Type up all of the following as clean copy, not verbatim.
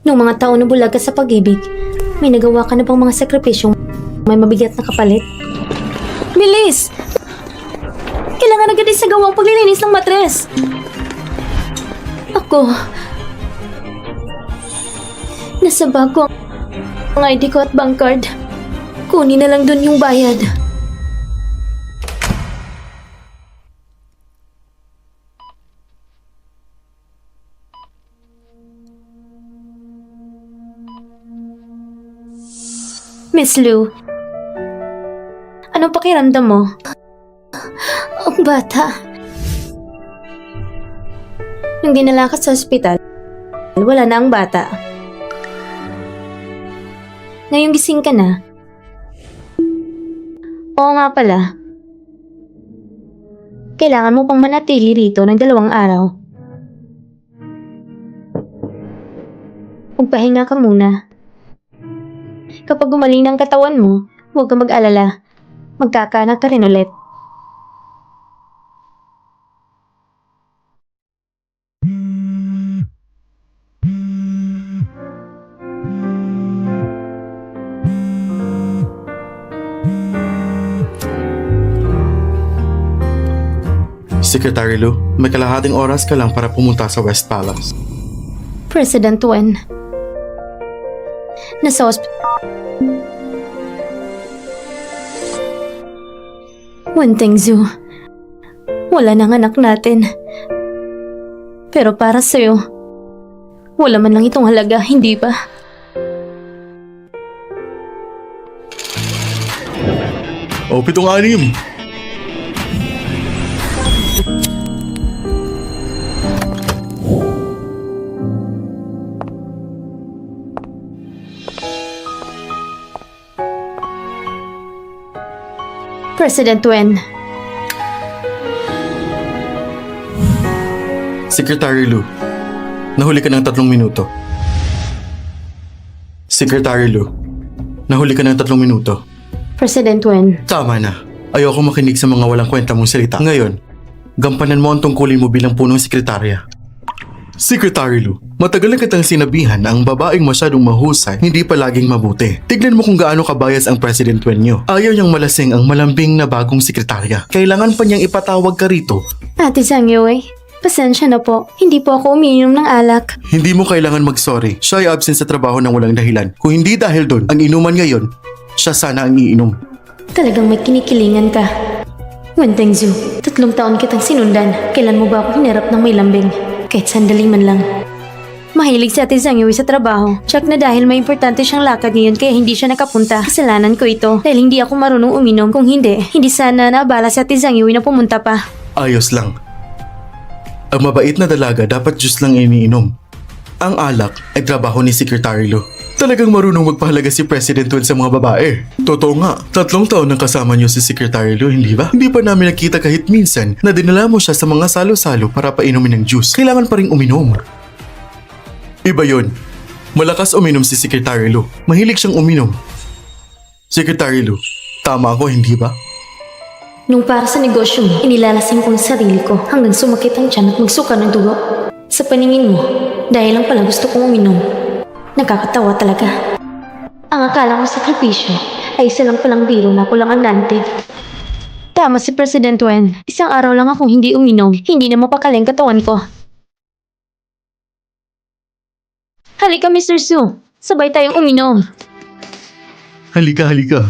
Nung mga taon na bulag ka sa pag-ibig, may nagawa ka na bang mga sakripisyong may mabigat na kapalit? Bilis! Kailangan agad isagawa ang paglilinis ng matres. Ako, nasa bag ko ang ID ko at bank card. Kunin na lang dun yung bayad. Miss Lou, anong pakiramdam mo? Ang bata. Nung dinala ka sa ospital, wala na ang bata. Ngayong gising ka na. Oo nga pala. Kailangan mo pang manatili rito ng 2 araw. Magpahinga ka muna. Kapag gumaling ng katawan mo, huwag kang mag-alala. Magkakaanak ka rin ulit. Secretary Lou, may kalahating oras ka lang para pumunta sa West Palace. President Wen. Nasa Wen Tengzu, wala nang anak natin. Pero para sa'yo, wala man lang itong halaga, hindi ba? O, 7-6. President Wen. Secretary Lou, nahuli ka ng 3 minuto. Secretary Lou, nahuli ka ng 3 minuto. President Wen. Tama na. Ayoko makinig sa mga walang kwenta mong salita. Ngayon, gampanan mo ang tungkulin mo bilang punong sekretarya. Secretary Lou, matagal na kitang sinabihan na ang babaeng masyadong mahusay hindi palaging mabuti. Tignan mo kung gaano kabayas ang President Wen nyo. Ayaw niyang malasing ang malambing na bagong sekretarya. Kailangan pa niyang ipatawag ka rito. Ate Zhang Yue, pasensya na po. Hindi po ako umiinom ng alak. Hindi mo kailangan mag-sorry. Siya ay absent sa trabaho ng walang dahilan. Kung hindi dahil doon, ang inuman ngayon, siya sana ang iinom. Talagang may kinikilingan ka. Wen Tengzu, 3 taon kitang sinundan. Kailan mo ba ako hinarap ng may lambing? Kahit sandali man lang. Mahilig si Ate Zhang Yue sa trabaho. Check na dahil may importante siyang lakad ngayon kaya hindi siya nakapunta. Kasalanan ko ito dahil hindi ako marunong uminom. Kung hindi sana naabala si Ate Zhang Yue na pumunta pa. Ayos lang. Ang mabait na dalaga dapat juice lang iniinom. Ang alak ay trabaho ni Secretary Lou. Talagang marunong magpahalaga si President Wen sa mga babae. Totoo nga, 3 taon nang kasama niyo si Secretary Lou, hindi ba? Hindi pa namin nakita kahit minsan na dinala mo siya sa mga salo-salo para painumin ng juice. Kailangan pa rin uminom. Iba yun. Malakas uminom si Secretary Lou. Mahilig siyang uminom. Secretary Lou, tama ako, hindi ba? Nung para sa negosyo mo, inilalasing ko ang sarili ko hanggang sumakit ang tiyan at magsuka ng dugo. Sa paningin mo, dahil lang pala gusto kong uminom. Nakakatawa talaga. Ang akala ko sakripisyo ay isa lang palang biro na ako lang ang nante. Tama si President Wen. 1 araw lang akong hindi uminom. Hindi na mapakaling katawan ko. Halika Mr. Su. Sabay tayong uminom. Halika, halika.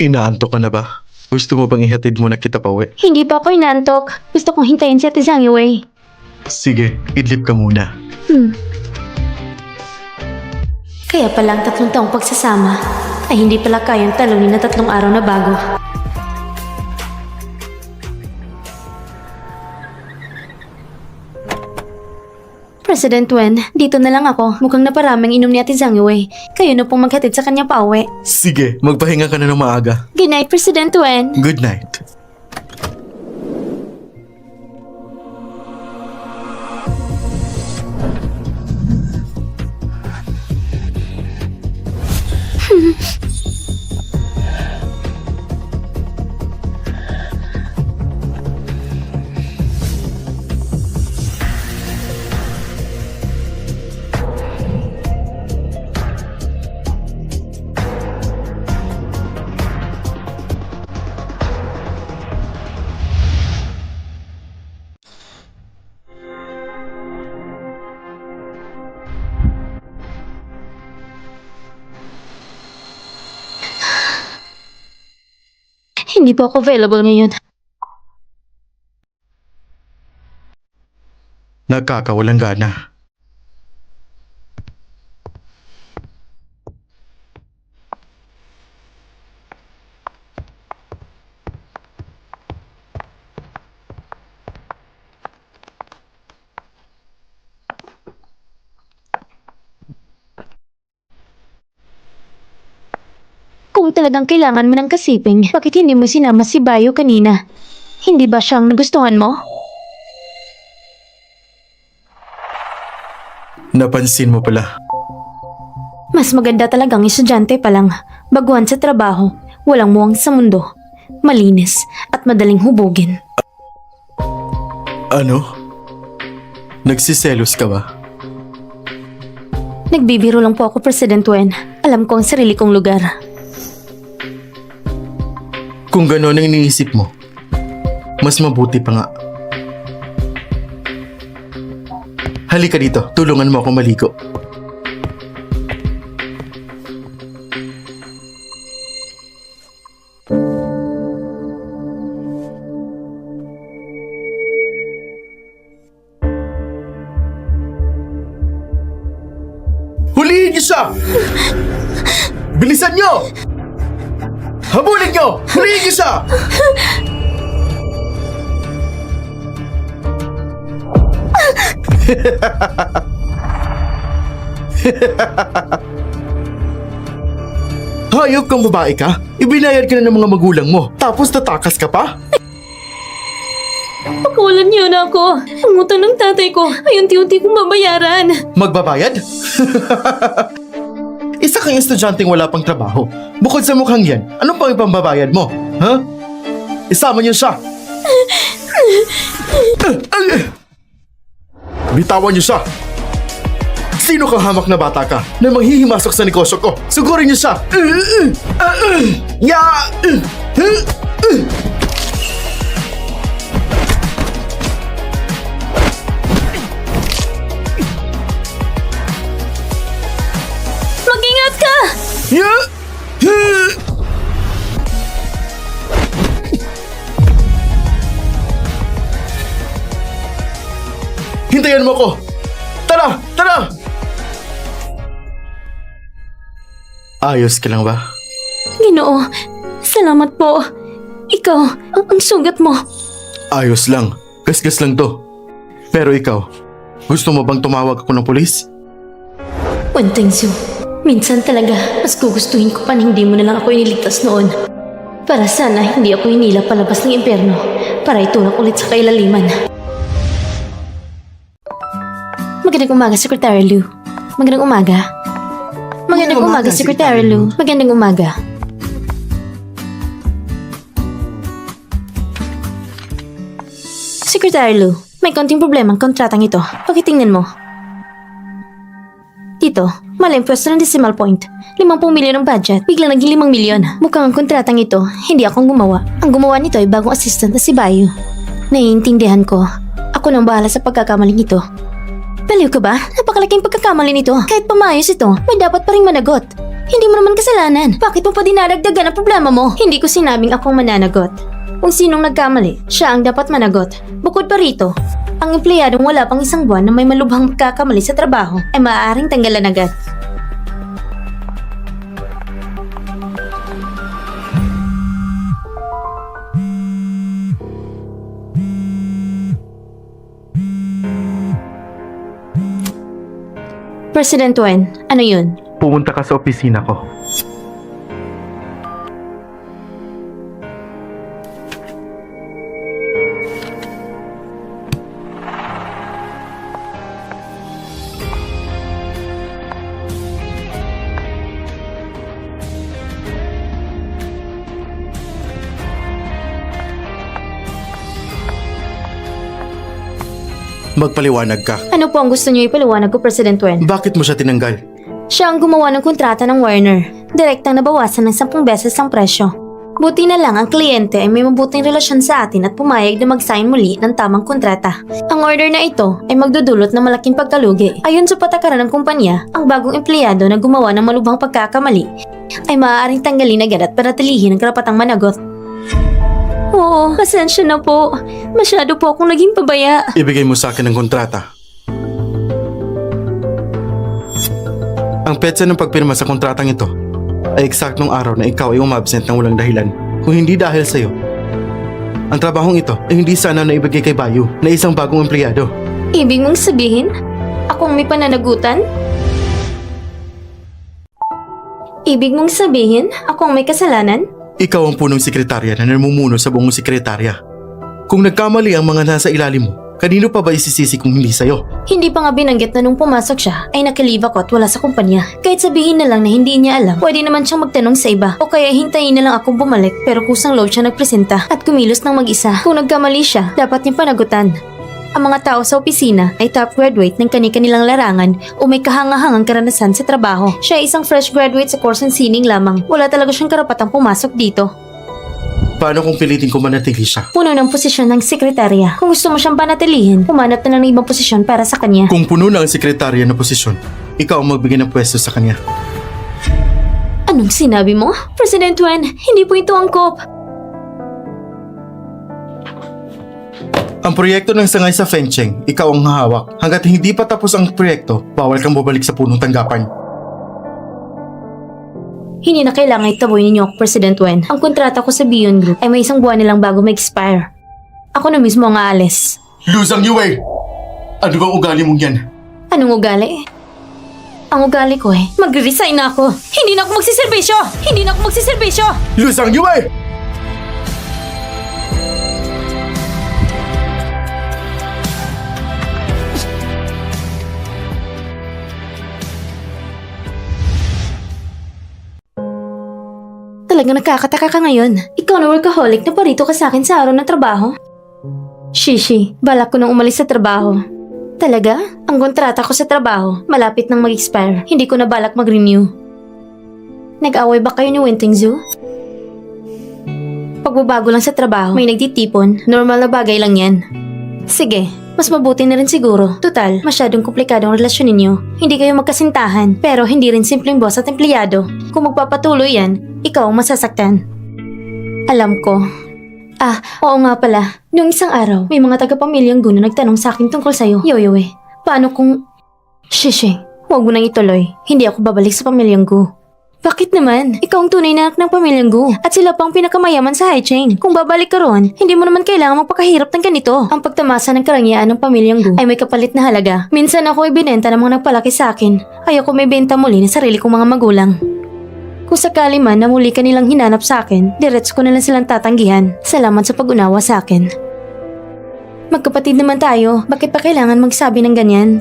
Inaantok ka na ba? Gusto mo bang ihatid mo na kita pauwi? Hindi pa ako inantok. Gusto kong hintayin si Ate Zhang Yue. Sige, idlip ka muna. Kaya pala ang 3 taong pagsasama ay hindi pala kayang talunin na 3 araw na bago. President Wen, dito na lang ako. Mukhang naparaming inom ni Ate Zhang Yue. Kayo na pong maghatid sa kanya pauwi. Sige, magpahinga ka na ng maaga. Good night, President Wen. Good night. Hindi po ako available ngayon. Nagkakawalang gana. Kung talagang kailangan mo ng kasiping, bakit hindi mo sinama si Bayo kanina? Hindi ba siyang nagustuhan mo? Napansin mo pala. Mas maganda talagang estudyante pa lang. Baguhan sa trabaho, walang muwang sa mundo. Malinis at madaling hubugin. Ano? Nagsiselos ka ba? Nagbibiro lang po ako, President Wen. Alam ko ang sarili kong lugar. Kung gano'n ang iniisip mo, mas mabuti pa nga. Halika dito, tulungan mo ako maligo. Hulihin niyo siya! Bilisan niyo! Habulin niyo! Hulihin niyo siya! Hayop kang babae ka? Ibinayad ka na ng mga magulang mo, tapos tatakas ka pa? Pakawalan niyo na ako. Ang utang ng tatay ko ay unti-unti kong babayaran. Magbabayad? Isa kang estudyanteng wala pang trabaho. Bukod sa mukhang yan, anong pang ipambabayad mo? Ha? Isama niyo siya! Bitawan niyo siya! Sino kang hamak na bata ka na manghihimasok sa negosyo ko? Sugurin niyo siya! Ya! Mag-ingat ka! Ya! Hintayan mo ko! Tara! Tara! Ayos ka lang ba? Ginoo, salamat po. Ikaw, ang sugat mo. Ayos lang. Gasgas lang to. Pero ikaw, gusto mo bang tumawag ako ng pulis? Wentensyo, minsan talaga mas gugustuhin ko pa na hindi mo na lang ako iniligtas noon. Para sana hindi ako hinila palabas ng impyerno para itulak ulit sa kailaliman. Magandang umaga, Secretary Liu. Magandang umaga. Magandang umaga, Secretary Liu. Magandang umaga. Secretary Liu, may konting problema ang kontratang ito. Pakitingnan mo. Dito, mali ang pwesto ng decimal point. 50 milyon ang budget, biglang naging 5 milyon. Mukhang ang kontratang ito, hindi akong gumawa. Ang gumawa nito ay bagong assistant na si Bayo. Naiintindihan ko. Ako nang bahala sa pagkakamaling ito. Baliw ka ba? Napakalaking pagkakamali nito. Kahit pamayos ito, may dapat pa rin managot. Hindi mo naman kasalanan. Bakit mo pa dinadagdagan ang problema mo? Hindi ko sinabing akong mananagot. Kung sinong nagkamali, siya ang dapat managot. Bukod pa rito, ang empleyadong wala pang isang buwan na may malubhang pagkakamali sa trabaho ay maaaring tanggalan agad. President Wen, ano yun? Pumunta ka sa opisina ko. Magpaliwanag ka. Ano po ang gusto niyo ipaliwanag ko, President Wen? Bakit mo siya tinanggal? Siya ang gumawa ng kontrata ng Warner. Direktang nabawasan ng 10 beses ang presyo. Buti na lang ang kliyente ay may mabuting relasyon sa atin at pumayag na mag-sign muli ng tamang kontrata. Ang order na ito ay magdudulot ng malaking pagkalugi. Ayon sa patakaran ng kumpanya, ang bagong empleyado na gumawa ng malubhang pagkakamali ay maaaring tanggalin agad at panatilihin ang karapatang managot. Oo, pasensya na po. Masyado po akong naging pabaya. Ibigay mo sa akin ang kontrata. Ang petsa ng pagpirma sa kontratang ito ay eksaktong araw na ikaw ay umabsent ng walang dahilan. Kung hindi dahil sa'yo, ang trabahong ito ay hindi sana na ibigay kay Bayu na isang bagong empleyado. Ibig mong sabihin, ako ang may pananagutan? Ibig mong sabihin, ako ang may kasalanan? Ikaw ang punong sekretarya na namumuno sa buong sekretarya. Kung nagkamali ang mga nasa ilalim mo, kanino pa ba isisisi kung hindi sa'yo? Hindi pa nga binanggit na nung pumasok siya ay nakalive ako at wala sa kumpanya. Kahit sabihin na lang na hindi niya alam, pwede naman siyang magtanong sa iba. O kaya hintayin na lang akong bumalik pero kusang loob siya nagpresenta at kumilos ng mag-isa. Kung nagkamali siya, dapat niyang panagutan. Ang mga tao sa opisina ay top graduate ng kani-kanilang larangan o may kahangahangang karanasan sa trabaho. Siya ay isang fresh graduate sa course ng sining lamang. Wala talaga siyang karapatang pumasok dito. Paano kung pilitin ko manatili siya? Puno ng posisyon ng sekretarya. Kung gusto mo siyang panatilihin, humanap na lang ng ibang posisyon para sa kanya. Kung puno na ang sekretarya na posisyon, ikaw ang magbigay ng pwesto sa kanya. Anong sinabi mo? President Wen, hindi po ito angkop. Ang proyekto ng sangay sa Fengcheng, ikaw ang hahawak. Hanggat hindi pa tapos ang proyekto, bawal kang bumalik sa punong tanggapan. Hindi na kailangan itaboy ninyo ako, President Wen. Ang kontrata ko sa Beyond Group ay may isang buwan nilang bago ma-expire. Ako na mismo ang aalis. Luzang Yue! Ano bang ugali mong yan? Anong ugali? Ang ugali ko magre-resign na ako. Hindi na ako magsiservisyo! Hindi na ako magsiservisyo! Luzang Yue! Talagang nakakataka ka ngayon. Ikaw na workaholic na parito ka sa akin sa araw ng trabaho. Shishi, balak ko nang umalis sa trabaho. Talaga? Ang kontrata ko sa trabaho, malapit nang mag-expire. Hindi ko na balak mag-renew. Nag-away ba kayo ni Wenting Zhu? Pagbabago lang sa trabaho, may nagtitipon. Normal na bagay lang yan. Sige, mas mabuti na rin siguro. Total, masyadong komplikado ang relasyon ninyo. Hindi kayo magkasintahan, pero hindi rin simpleng boss at empleyado. Kung magpapatuloy yan, ikaw ang masasaktan. Alam ko. Oo nga pala. Noong isang araw, may mga taga-pamilyang Gu na nagtanong sa akin tungkol sa'yo. Yoyoe, paano kung... Shishi, huwag mo nang ituloy. Hindi ako babalik sa pamilyang Gu. Bakit naman? Ikaw ang tunay na anak ng pamilyang Gu at sila pang pinakamayaman sa high chain. Kung babalik ka ron, hindi mo naman kailangan magpakahirap ng ganito. Ang pagtamasa ng karangyaan ng pamilyang Gu ay may kapalit na halaga. Minsan ako ibinenta ng mga nagpalaki sa akin. Ayoko may benta muli ng sarili kong mga magulang. Kung sakali man na muli ka nilang hinanap sa akin, direts ko na lang silang tatanggihan. Salamat sa pag-unawa sa akin. Magkapatid naman tayo, bakit pa kailangan magsabi ng ganyan?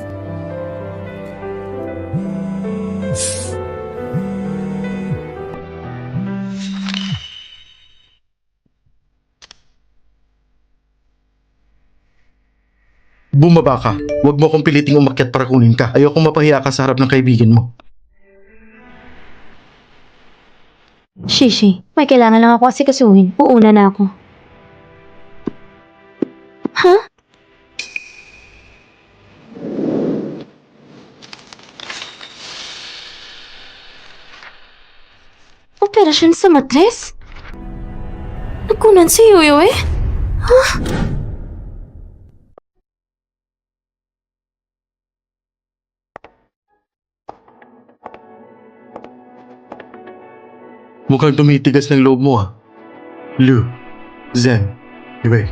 Bumaba ka. Huwag mo akong piliting umakyat para kunin ka. Ayokong mapahiya ka sa harap ng kaibigan mo. Shishi, may kailangan lang ako asikasuhin. Uuna na ako. Ha? Operasyon sa matres? Nakunan si Yoyo Ha? Mukhang tumitigas ng loob mo Lu, Zen, Yue.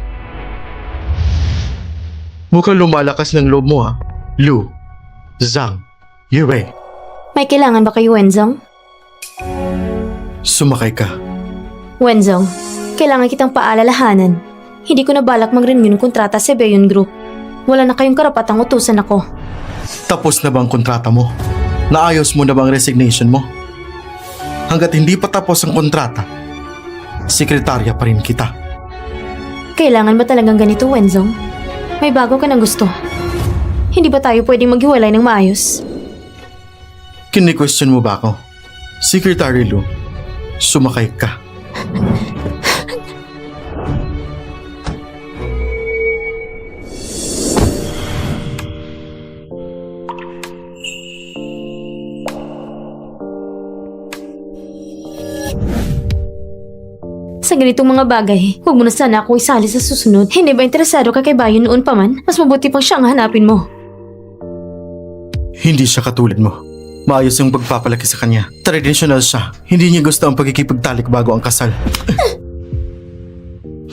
Mukhang lumalakas ng loob mo Lu, Zhang, Yue. May kailangan ba kayo, Wenzong? Sumakay ka. Wenzong, kailangan kitang paalalahanan. Hindi ko na balak mag-renew ng kontrata sa Beyond Group. Wala na kayong karapatang utusan ako. Tapos na bang kontrata mo? Naayos mo na bang resignation mo? Hanggat hindi pa tapos ang kontrata, sekretarya pa rin kita. Kailangan ba talagang ganito, Wenzong? May bago ka ng gusto. Hindi ba tayo pwedeng maghiwalay ng maayos? Kini-question mo ba ako? Secretary Lu, sumakay ka. Sa ganitong mga bagay, huwag mo na sana akong isali sa susunod. Hindi ba interesado ka kay Bayo noon pa man? Mas mabuti pang siya ang hanapin mo. Hindi siya katulad mo. Maayos yung pagpapalaki sa kanya. Traditional siya. Hindi niya gusto ang pagkikipagtalik bago ang kasal.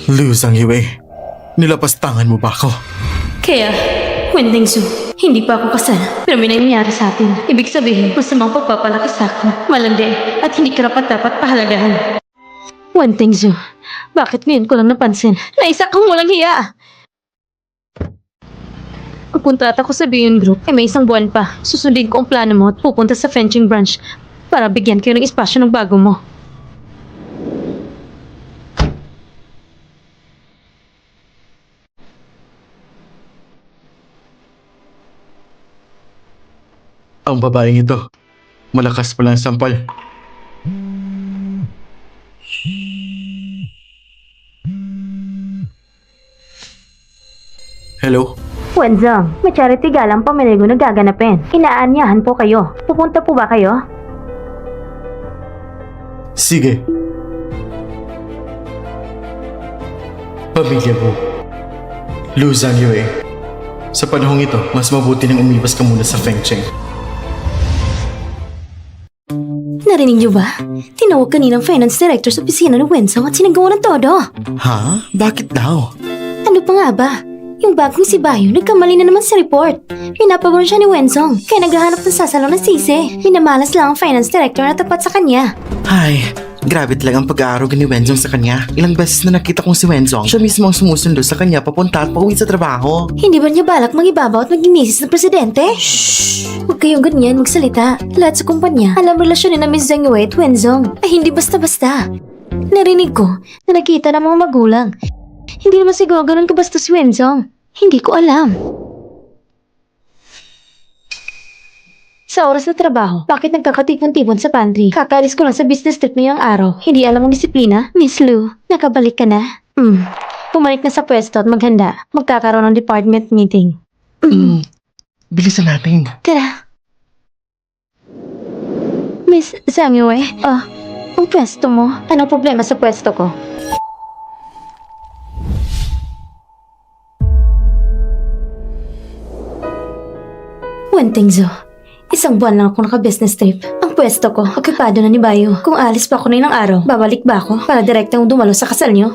Liu Zhangyue, nilapastangan mo ba ako? Kaya, Wen Dingsu, hindi pa ako kasal. Pero may nangyayari sa atin. Ibig sabihin, masamang pagpapalaki sa akin. Malandi at hindi karapat dapat pahalagahan. Wen Dingsu, bakit ngayon ko lang napansin na isa kang walang hiya? Ang kontrata ko sa Beyond Group ay may isang buwan pa. Susundin ko ang plano mo at pupunta sa fencing branch para bigyan kayo ng espasyo ng bago mo. Ang babaeng ito, malakas pala ang sampal. Hello? Wenzong, may charity galang pamiligo na gaganapin. Inaanyahan po kayo. Pupunta po ba kayo? Sige. Pamilya mo. Liu Zhangyue. Sa panahong ito, mas mabuti nang umiwas ka muna sa Fengcheng. Narinig niyo ba? Tinawag kaninang finance director sa opisina ni Wenzong at sinagawa ng todo. Ha? Bakit daw? Ano pa nga ba? Yung bagong si Bayo, nagkamali na naman sa report. Pinapagod siya ni Wenzong, kaya naghahanap ng sasalo ng sisi. Minamalas lang ang finance director na tapat sa kanya. Ay, grabe talaga ang pag-aaruga ni Wenzong sa kanya. Ilang beses na nakita kong si Wenzong, siya mismo ang sumusundo sa kanya papunta at pauwi sa trabaho. Hindi ba niya balak magibabaw at maging misis ng presidente? Shhh! Huwag kayong ganyan magsalita. Lahat sa kumpanya, alam relasyon ni na Miss Zhangyue at Wenzong. Ay hindi basta-basta. Narinig ko na nakita ng mga magulang. Hindi naman siguro ganun kabasta si Wenzong. Hindi ko alam. Sa oras na trabaho, bakit nagkakatipon-tipon sa pantry? Kakalis ko lang sa business trip ngayong araw. Hindi alam ang disiplina? Miss Lu, nakabalik ka na? Bumalik na sa pwesto at maghanda. Magkakaroon ng department meeting. Bilisan natin. Tara. Miss Zhangyue, ang pwesto mo. Anong problema sa pwesto ko? Wen Dingsu, isang buwan lang ako naka-business trip. Ang pwesto ko, okupado na ni Bayo. Kung alis pa ako na ilang araw, babalik ba ako para direktang dumalo sa kasal niyo?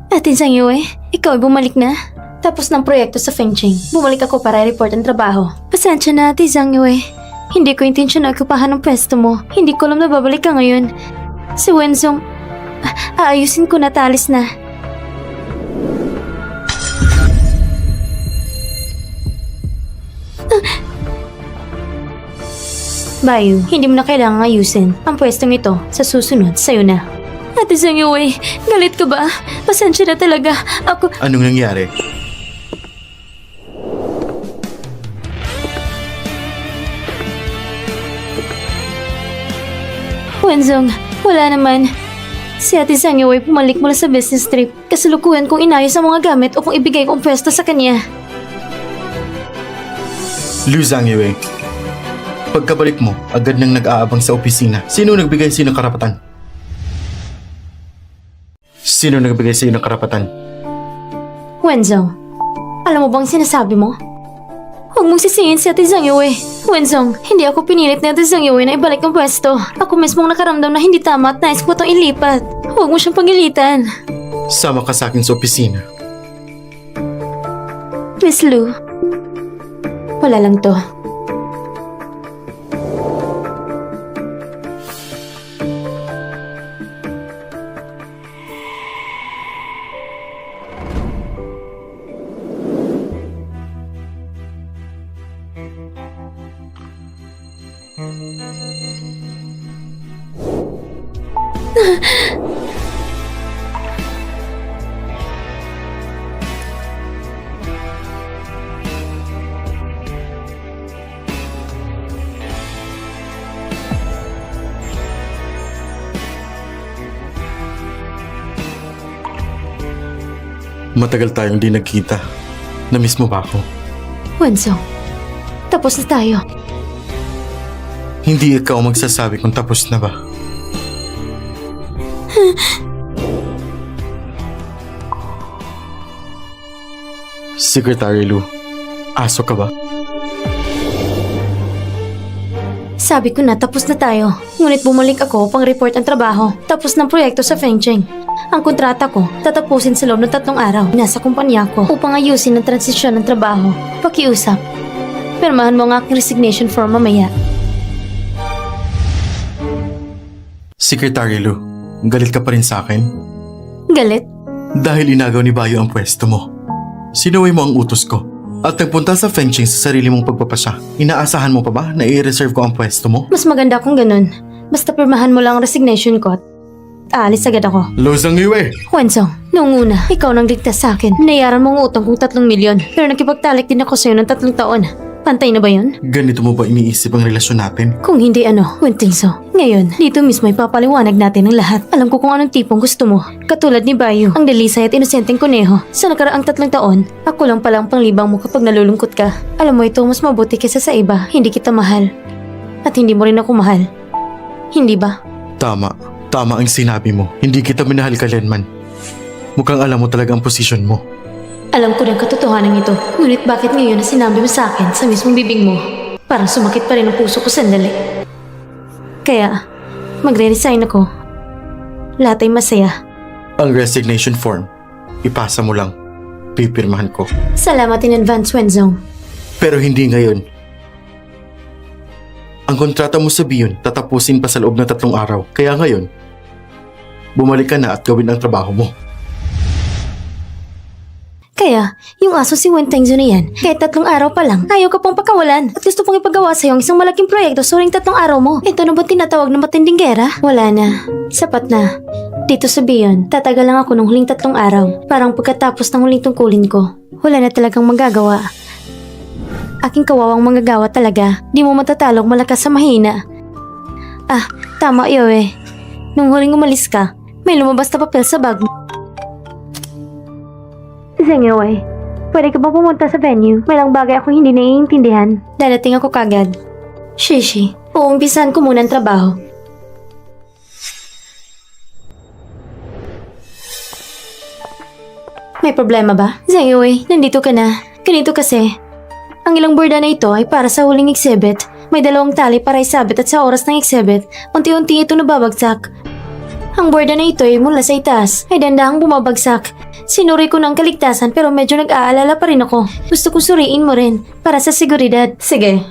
Ate Zhangyue, ikaw ay bumalik na? Tapos ng proyekto sa Fengcheng, bumalik ako para i-report ang trabaho. Pasensya na, Ate Zhangyue. Hindi ko intensyon na okupahan ang pwesto mo. Hindi ko alam na babalik ka ngayon. Si Wenzong, aayusin ko na talis na. Bayo, hindi mo na kailangang ayusin. Ang pwestong ito, sa susunod, sa'yo na. Ate Zhangyue, galit ka ba? Pasensya na talaga. Ako... Anong nangyari? Wenzong, wala naman. Si Ate Zhangyue pumalik mula sa business trip. Kasalukuyan kong inayos ang mga gamit o kung ibigay ko ang pwesto sa kanya. Liu Zhangyue, pagkabalik mo, agad nang nag-aabang sa opisina. Sino nagbigay sa'yo ng karapatan? Sino nagbigay sa'yo ng karapatan? Wenzong, alam mo bang sinasabi mo? Huwag mong sisihin si Ate Zhangyue. Wenzong, hindi ako pinilit ni Ate Zhangyue na ibalik ang pwesto. Ako mismong nakaramdam na hindi tama at nais ko itong ilipat. Huwag mo siyang pagilitan. Sama ka sa akin sa opisina. Miss Lu, wala lang to. Matagal tayong di nagkita. Namiss mo ba ako? Wenzong, tapos na tayo. Hindi ikaw magsasabi kung tapos na ba. Secretary Lu, aso ka ba? Sabi ko na tapos na tayo. Ngunit bumalik ako pang report ang trabaho. Tapos ng proyekto sa Fengcheng. Ang kontrata ko, tatapusin sa loob ng 3 araw. Nasa kumpanya ko upang ayusin ang transisyon ng trabaho. Pakiusap. Pirmahan mo ang aking resignation form mamaya. Secretary Lu, galit ka pa rin sa akin? Galit? Dahil inagaw ni Bayo ang pwesto mo. Sinuway mo ang utos ko. At nagpunta sa Fengcheng sa sarili mong pagpapasya. Inaasahan mo pa ba na i-reserve ko ang pwesto mo? Mas maganda kung ganun. Basta pirmahan mo lang ang resignation ko at aalis agad ako. Losang Yue! Wenzong, noong una, ikaw nang ligtas sa akin. Binayaran mo ang utang kong 3 milyon. Pero nakipagtalik din ako sa'yo ng 3 taon. Pantay na ba yun? Ganito mo ba iniisip ang relasyon natin? Kung hindi Wentingso. Ngayon, dito mismo ipapaliwanag natin ang lahat. Alam ko kung anong tipong gusto mo. Katulad ni Bayo, ang delisay at inosenteng kuneho. Sa nakaraang 3 taon, ako lang palang panglibang mo kapag nalulungkot ka. Alam mo ito, mas mabuti kaysa sa iba. Hindi kita mahal. At hindi mo rin ako mahal. Hindi ba? Tama. Tama ang sinabi mo. Hindi kita minahal kailanman. Mukhang alam mo talaga ang posisyon mo. Alam ko ng katotohanan ito. Ngunit bakit ngayon na sinabi mo sa akin sa mismong bibig mo? Parang sumakit pa rin ang puso ko sandali. Kaya, magre-resign ako. Lahat ay masaya. Ang resignation form, ipasa mo lang. Pipirmahan ko. Salamat in advance, Wenzong. Pero hindi ngayon. Ang kontrata mo sa Bion tatapusin pa sa loob ng 3 araw. Kaya ngayon, bumalik ka na at gawin ang trabaho mo. Kaya, yung aso si Wentengzo na yan, kahit 3 araw pa lang, ayaw ka pang pakawalan. At gusto pong ipagawa sa'yo ang isang malaking proyekto sa huling 3 araw mo. Ito na ba tinatawag na matinding gera? Wala na. Sapat na. Dito sa Bion, tatagal lang ako ng huling 3 araw. Parang pagkatapos ng huling tungkulin ko, wala na talagang magagawa. Aking kawawang manggagawa talaga. Di mo matatalong malakas sa mahina. Ah, tama Yoe. Nung huling umalis ka, may lumabas na papel sa bag mo. Zengyoy, pwede ka ba pumunta sa venue? May lang bagay ako hindi naiintindihan. Dadating ako kagad. Shishi, uumpisahan ko muna ang trabaho. May problema ba? Zengyoy, nandito ka na. Ganito kasi. Ang ilang borda na ito ay para sa huling exhibit. May 2 tali para isabit at sa oras ng exhibit, unti-unti ito nababagsak. Ang borda na ito ay mula sa itaas ay dandahang bumabagsak. Sinuri ko ng kaligtasan pero medyo nag-aalala pa rin ako. Gusto ko suriin mo rin para sa seguridad. Sige.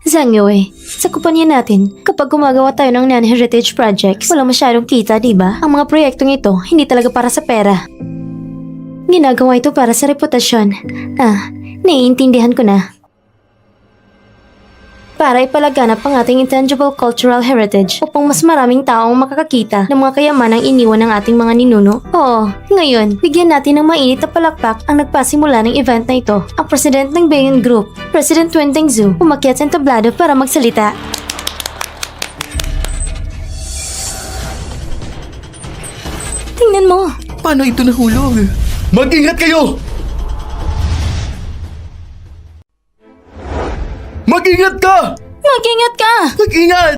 Zhangyoe, sa kumpanya natin, kapag gumagawa tayo ng non-heritage projects, wala masyadong kita, diba? Ang mga proyektong ito, hindi talaga para sa pera. Ginagawa ito para sa reputasyon. Ah, naiintindihan ko na. Para ipalaganap ang ating intangible cultural heritage upang mas maraming taong makakakita ng mga kayamanang iniwan ng ating mga ninuno. Oo, ngayon, bigyan natin ng mainit na palakpak ang nagpasimula ng event na ito. Ang president ng Bayon Group, President Wentengzo, umakyat sa entablado para magsalita. Tingnan mo! Paano ito nahulog? Mag-ingat kayo! Mag-ingat ka! Mag-ingat ka! Mag-ingat!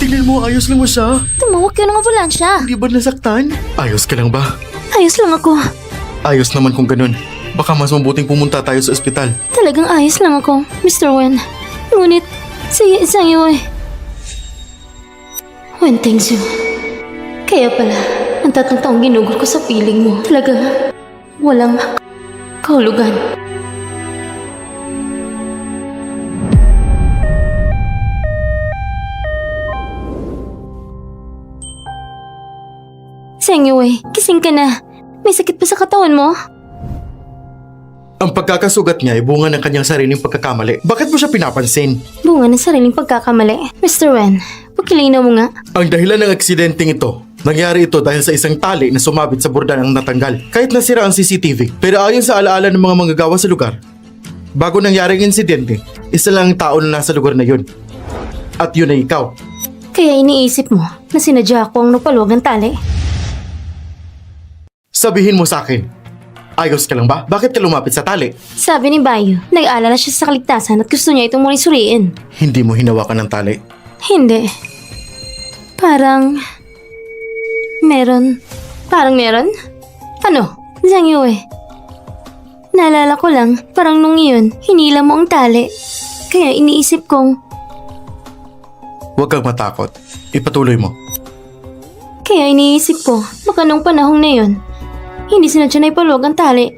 Tingnan mo, ayos lang mo siya. Tumawag ka ng ambulansya. Hindi ba nasaktan? Ayos ka lang ba? Ayos lang ako. Ayos naman kung ganun. Baka mas mabuting pumunta tayo sa ospital. Talagang ayos lang ako, Mr. Wen. Ngunit, sige isang iyo eh. Wentengzo. Kaya pala, ang 3 taong ginugol ko sa piling mo, talagang walang kahulugan. Sengyue, kising ka na. May sakit pa sa katawan mo? Ang pagkakasugat niya ay bunga ng kanyang sariling pagkakamali. Bakit mo siya pinapansin? Bunga ng sariling pagkakamali. Mr. Wen, pakilinaw mo nga. Ang dahilan ng aksidenteng ito, nangyari ito dahil sa isang tali na sumabit sa borda ng natanggal. Kahit nasira ang CCTV, pero ayon sa alaala ng mga manggagawa sa lugar, bago nangyari ang insidente, isa lang ang tao na nasa lugar na yun. At yun ay ikaw. Kaya iniisip mo na sinadya ako ang napaluwag ng tali? Sabihin mo sa akin. Ayos ka lang ba? Bakit ka lumapit sa tali? Sabi ni Bayo, nag-aalala siya sa kaligtasan at gusto niya itong muling suriin. Hindi mo hinawakan ng tali. Hindi. Parang meron? Ano? Zhang Yue. Naalala ko lang, parang nung iyon, hinila mo ang tali. Kaya iniisip kong, Huwag kang matakot. Ipatuloy mo. kaya iniisip ko, baka nung panahong na yun, hindi sinadya na ipaluwag ang tali.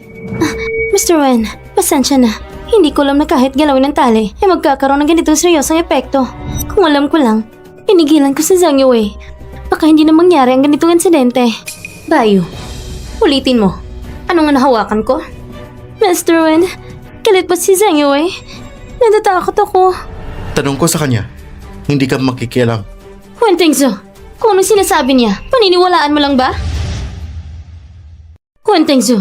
Mr. Wen, pasensya na. Hindi ko alam na kahit galawin ng tali, ay magkakaroon ng ganitong seryosong epekto. Kung alam ko lang, pinigilan ko si Zhang Yue. Baka hindi na mangyari ang ganitong insidente. Bayo, ulitin mo. Ano nga nahawakan ko? Mr. Wen, galit ba si Zhang Yue? Natatakot ako. Tanong ko sa kanya. Hindi ka makikialam. Wen Tengzu, kung anong sinasabi niya, paniniwalaan mo lang ba? Wen Tengzu,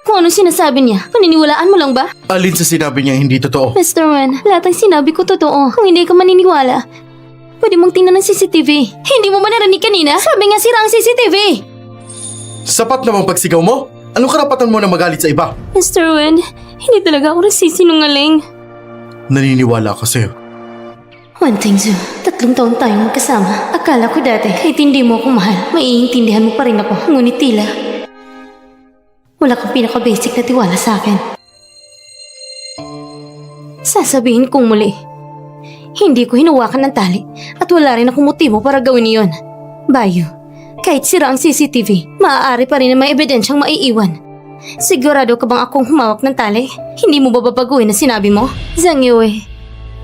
kung anong sinasabi niya, paniniwalaan mo lang ba? Alin sa sinabi niya hindi totoo? Mr. Wen, lahat ng sinabi ko totoo. Kung hindi ka maniniwala, pwede mong tingnan ng CCTV. Hindi mo ba narinig kanina? Sabi nga sira ang CCTV! Sapat na bang pagsigaw mo? Anong karapatan mo na magalit sa iba? Mr. Wen, hindi talaga ako nagsisinungaling. Naniniwala ako sa'yo. Wen Tengzu, 3 taon tayong magkasama. Akala ko dati, kahit hindi mo ako mahal, maiintindihan mo pa rin ako. Ngunit tila, wala kang pinaka-basic na tiwala sa akin. Sasabihin kong muli, hindi ko hinawakan ng tali at wala rin akong motibo para gawin iyon. Bayo, kahit sira ang CCTV, maaari pa rin na may ebidensyang maiiwan. Sigurado ka bang akong humawak ng tali? Hindi mo ba babaguhin na sinabi mo? Zhang Yue,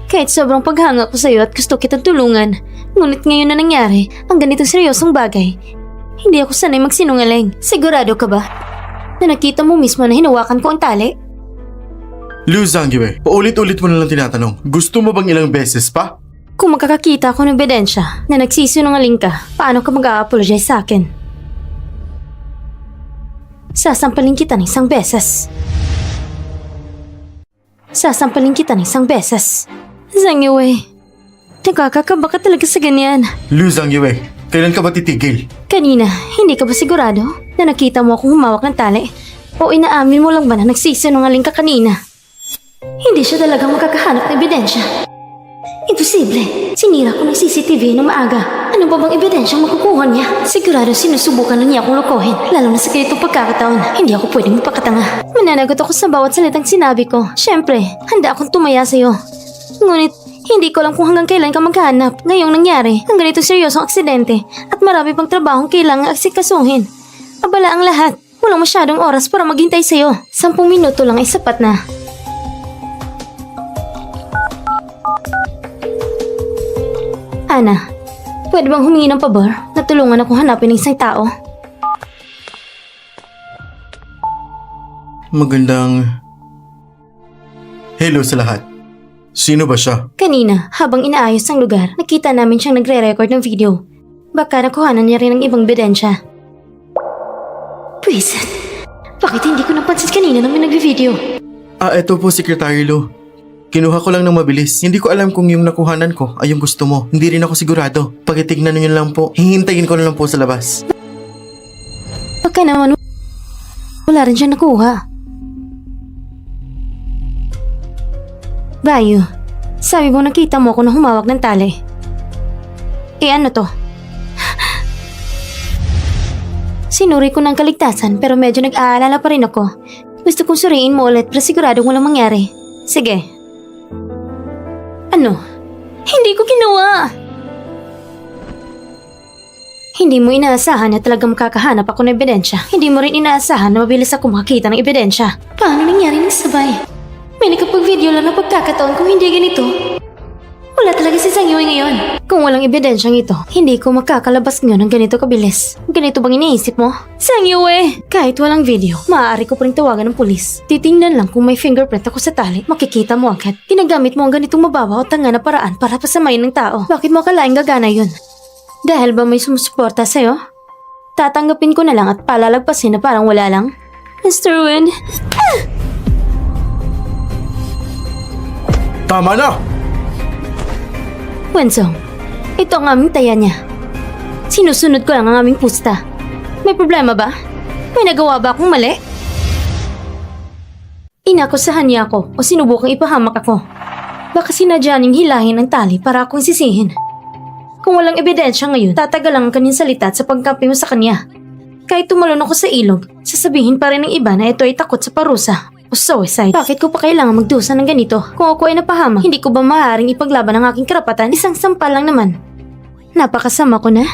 kahit sobrang paghanga ko sa'yo at gusto kitang tulungan, ngunit ngayon na nangyari ang ganitong seryosong bagay, hindi ako sanay magsinungaling. Sigurado ka ba na nakita mo mismo na hinawakan ko ang tali? Liu Zhangyue, paulit-ulit mo na lang tinatanong. Gusto mo bang ilang beses pa? Kung makakakita ako ng ebidensya na nagsisinungaling ka, paano ka mag-a-apologize sa akin? Sasampalin kita ng 1 beses. Sasampalin kita ng 1 beses. Zhang Yue, nakakakaba ka talaga sa ganyan. Liu Zhangyue, kailan ka ba titigil? Kanina, hindi ka ba sigurado na nakita mo akong humawak ng tali? O inaamin mo lang ba na nagsisinungaling ka kanina? Hindi siya talagang makakahanap ng ebidensya. Imposible. Sinira ko ng CCTV ng maaga. Ano ba bang ebidensyang makukuha niya? Sigurado sinusubukan na niya akong lokohin. Lalo na sa ganitong pagkakataon. Hindi ako pwedeng magpakatanga. Mananagot ako sa bawat salitang sinabi ko. Syempre, handa akong tumaya sa'yo. Ngunit, hindi ko alam kung hanggang kailan ka maghahanap. Ngayong nangyari, ang ganitong seryosong aksidente at marami pang trabahong kailangang aksikasuhin. Abala ang lahat. Walang masyadong oras para maghintay sa'yo. 10 minuto lang ay sapat na. Ana, pwede bang humingi ng pabor na tulungan akong hanapin ng isang tao? Magandang... Hello sa lahat. Sino ba siya? Kanina, habang inaayos ang lugar, nakita namin siyang nagre-record ng video. Baka nakuhanan niya rin ng ibang ebidensya. Pwisit, bakit hindi ko napansin kanina nang may nagvi-video? Eto po, Secretary Lu. Kinuha ko lang ng mabilis. Hindi ko alam kung yung nakuhanan ko ay yung gusto mo. Hindi rin ako sigurado. Pakitignan niyo lang po. Hihintayin ko na lang po sa labas. Baka naman wala rin siya nakuha. Bayo, sabi mo nakita mo ako na humawak ng tali. Ano to? Sinuri ko ng kaligtasan pero medyo nag-aalala pa rin ako. Gusto kong suriin mo ulit pero sigurado walang mangyari. Sige. Ano? Hindi ko ginawa! Hindi mo inaasahan na talagang makakahanap ako ng ebidensya. Hindi mo rin inaasahan na mabilis ako makakita ng ebidensya. Paano nangyari ng sabay? May nakapag-video lang na pagkakataon kung hindi ganito. Wala talaga si Zhang Yue ngayon. Kung walang ebidensyang ito, hindi ko makakalabas ngayon ng ganito kabilis. Ganito bang iniisip mo? Zhang Yue! Kahit walang video, maaari ko pa rin tawagan ng pulis. Titingnan lang kung may fingerprint ako sa tali, makikita mo agad. Ginagamit mo ang ganitong mababaw at tanga na paraan para pasamayin ng tao. Bakit mo akalaing gagana yun? Dahil ba may sumusuporta sa'yo? Tatanggapin ko na lang at palalagpasin na parang wala lang. Mr. Wen... Tama na! Wenzong, ito ang aming taya niya. Sinusunod ko lang ang aming pusta. May problema ba? May nagawa ba akong mali? Inakusahan niya ako o sinubukang ipahamak ako. Baka sinadya niyang hilahin ang tali para akong sisihin. Kung walang ebidensya ngayon, tatagal lang ang kanyang salita at sa pagkampi mo sa kanya. Kahit tumalon ako sa ilog, sasabihin pa rin ng iba na ito ay takot sa parusa o suicide. Bakit ko pa kailangan magdusa ng ganito? Kung ako ay napahamak, hindi ko ba maaaring ipaglaban ang aking karapatan? Isang sampal lang naman. Napakasama ko na.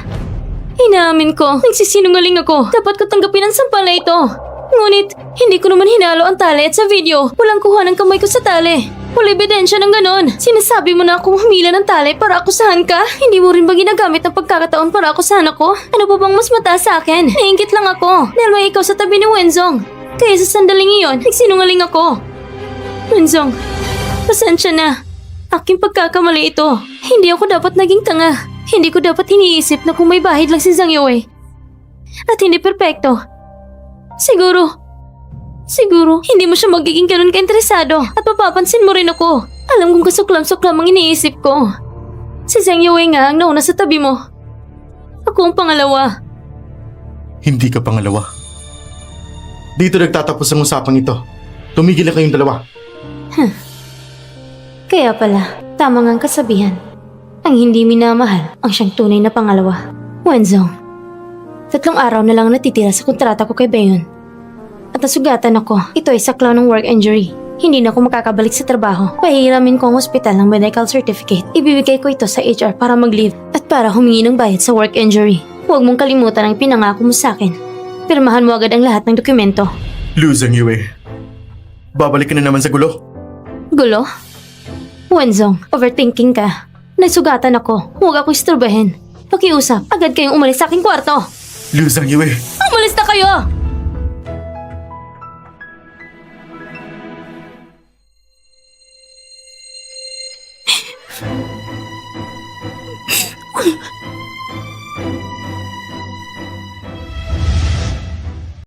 Inaamin ko, nagsisinungaling ako. Dapat ko tanggapin ang sampal na ito. Ngunit, hindi ko naman hinalo ang tali at sa video, walang kuha ng kamay ko sa tali. Wala ebidensya ng ganon. Sinasabi mo na akong humila ng tali para akusahan ka? Hindi mo rin ba ginagamit ng pagkakataon para akusahan ako? Ano pa bang mas mataas sa akin? Nainggit lang ako dahil may ikaw sa tabi ni Wenzong. Kaya sa sandaling iyon, nagsinungaling ako. Wenzong, pasensya na. Aking pagkakamali ito. Hindi ako dapat naging tanga. Hindi ko dapat iniisip na kung may bahid lang si Zhang Yue. At hindi perpekto. Siguro, hindi mo siya magiging ganun ka-interesado at mapapansin mo rin ako. Alam kong kasuklam-suklam ang iniisip ko. Si Zhang Yue nga ang nauna sa tabi mo. Ako ang pangalawa. Hindi ka pangalawa. Dito nagtatapos ang usapang ito. Tumigil na kayong dalawa. Kaya pala, tama nga ang kasabihan. Ang hindi minamahal ang siyang tunay na pangalawa. Wenzong, 3 araw na lang natitira sa kontrata ko kay Bayon. At nasugatan ako, ito ay saklaw ng work injury. Hindi na ako makakabalik sa trabaho. Pahiramin ko ang ospital ng medical certificate. Ibibigay ko ito sa HR para mag-leave at para humingi ng bayad sa work injury. Huwag mong kalimutan ang pinangako mo sa akin. Pirmahan mo agad ang lahat ng dokumento. Lu Zhang Yue, babalik ka na naman sa gulo. Gulo? Wenzong, overthinking ka. Nagsugatan ako. Huwag ako istorbahin. Pakiusap, agad kayong umalis sa aking kwarto. Lu Zhang Yue, Umalis na kayo!